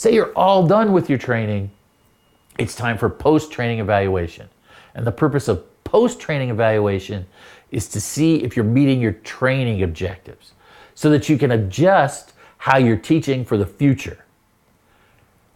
Say you're all done with your training, it's time for post-training evaluation. And the purpose of post-training evaluation is to see if you're meeting your training objectives so that you can adjust how you're teaching for the future.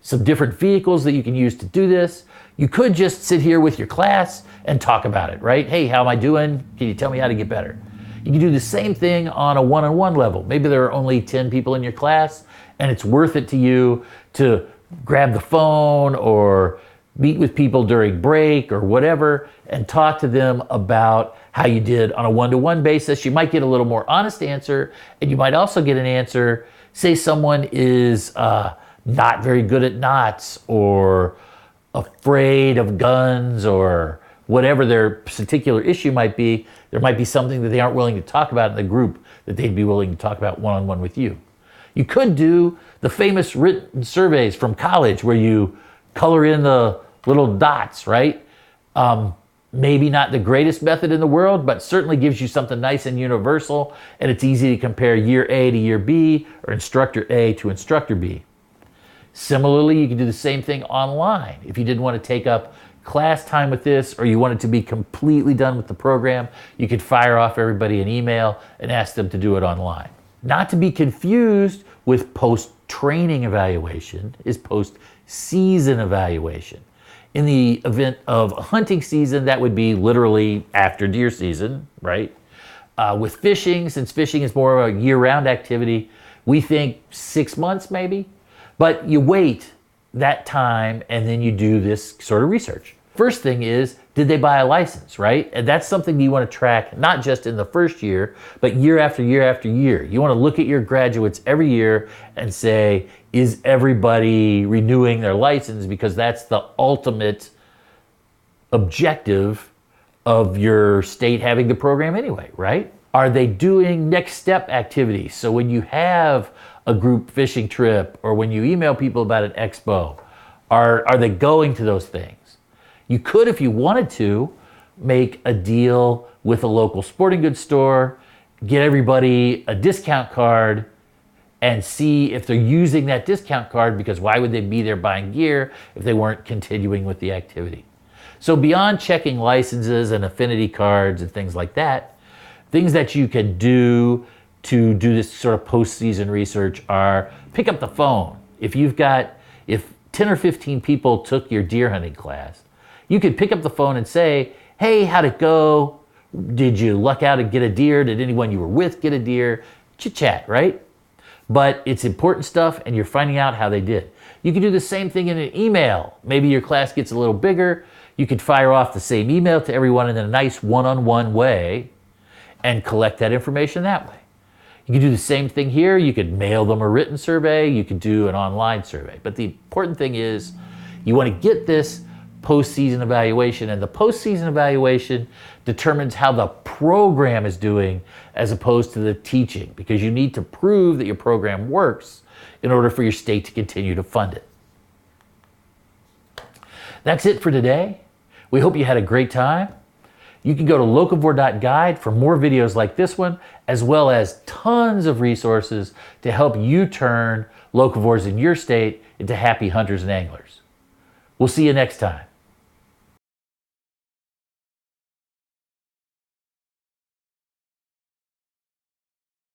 Some different vehicles that you can use to do this. You could just sit here with your class and talk about it, right? Hey, how am I doing? Can you tell me how to get better? You can do the same thing on a one-on-one level. Maybe there are only 10 people in your class and it's worth it to you to grab the phone or meet with people during break or whatever and talk to them about how you did on a one-to-one basis. You might get a little more honest answer, and you might also get an answer, say someone is not very good at knots or afraid of guns or whatever their particular issue might be. There might be something that they aren't willing to talk about in the group that they'd be willing to talk about one-on-one with you. You could do the famous written surveys from college where you color in the little dots, right? Maybe not the greatest method in the world, but certainly gives you something nice and universal, and it's easy to compare year A to year B or instructor A to instructor B. Similarly, you can do the same thing online. If you didn't want to take up class time with this, or you wanted to be completely done with the program, you could fire off everybody an email and ask them to do it online. Not to be confused with post-training evaluation is post-season evaluation. In the event of a hunting season, that would be literally after deer season, right? With fishing, since fishing is more of a year-round activity, we think 6 months maybe. But you wait that time and then you do this sort of research. First thing is, did they buy a license, right? And that's something you want to track, not just in the first year, but year after year after year. You want to look at your graduates every year and say, is everybody renewing their license? Because that's the ultimate objective of your state having the program anyway, right? Are they doing next step activities? So when you have a group fishing trip or when you email people about an expo, are they going to those things? You could, if you wanted to, make a deal with a local sporting goods store, get everybody a discount card, and see if they're using that discount card, because why would they be there buying gear if they weren't continuing with the activity? So beyond checking licenses and affinity cards and things like that, things that you can do to do this sort of post-season research are pick up the phone. If 10 or 15 people took your deer hunting class, you could pick up the phone and say, hey, how'd it go? Did you luck out and get a deer? Did anyone you were with get a deer? Chit-chat, right? But it's important stuff and you're finding out how they did. You can do the same thing in an email. Maybe your class gets a little bigger. You could fire off the same email to everyone in a nice one-on-one way and collect that information that way. You can do the same thing here. You could mail them a written survey. You could do an online survey. But the important thing is you want to get this post-season evaluation, and the post-season evaluation determines how the program is doing as opposed to the teaching, because you need to prove that your program works in order for your state to continue to fund it. That's it for today. We hope you had a great time. You can go to Locavore.Guide for more videos like this one, as well as tons of resources to help you turn locavores in your state into happy hunters and anglers. We'll see you next time.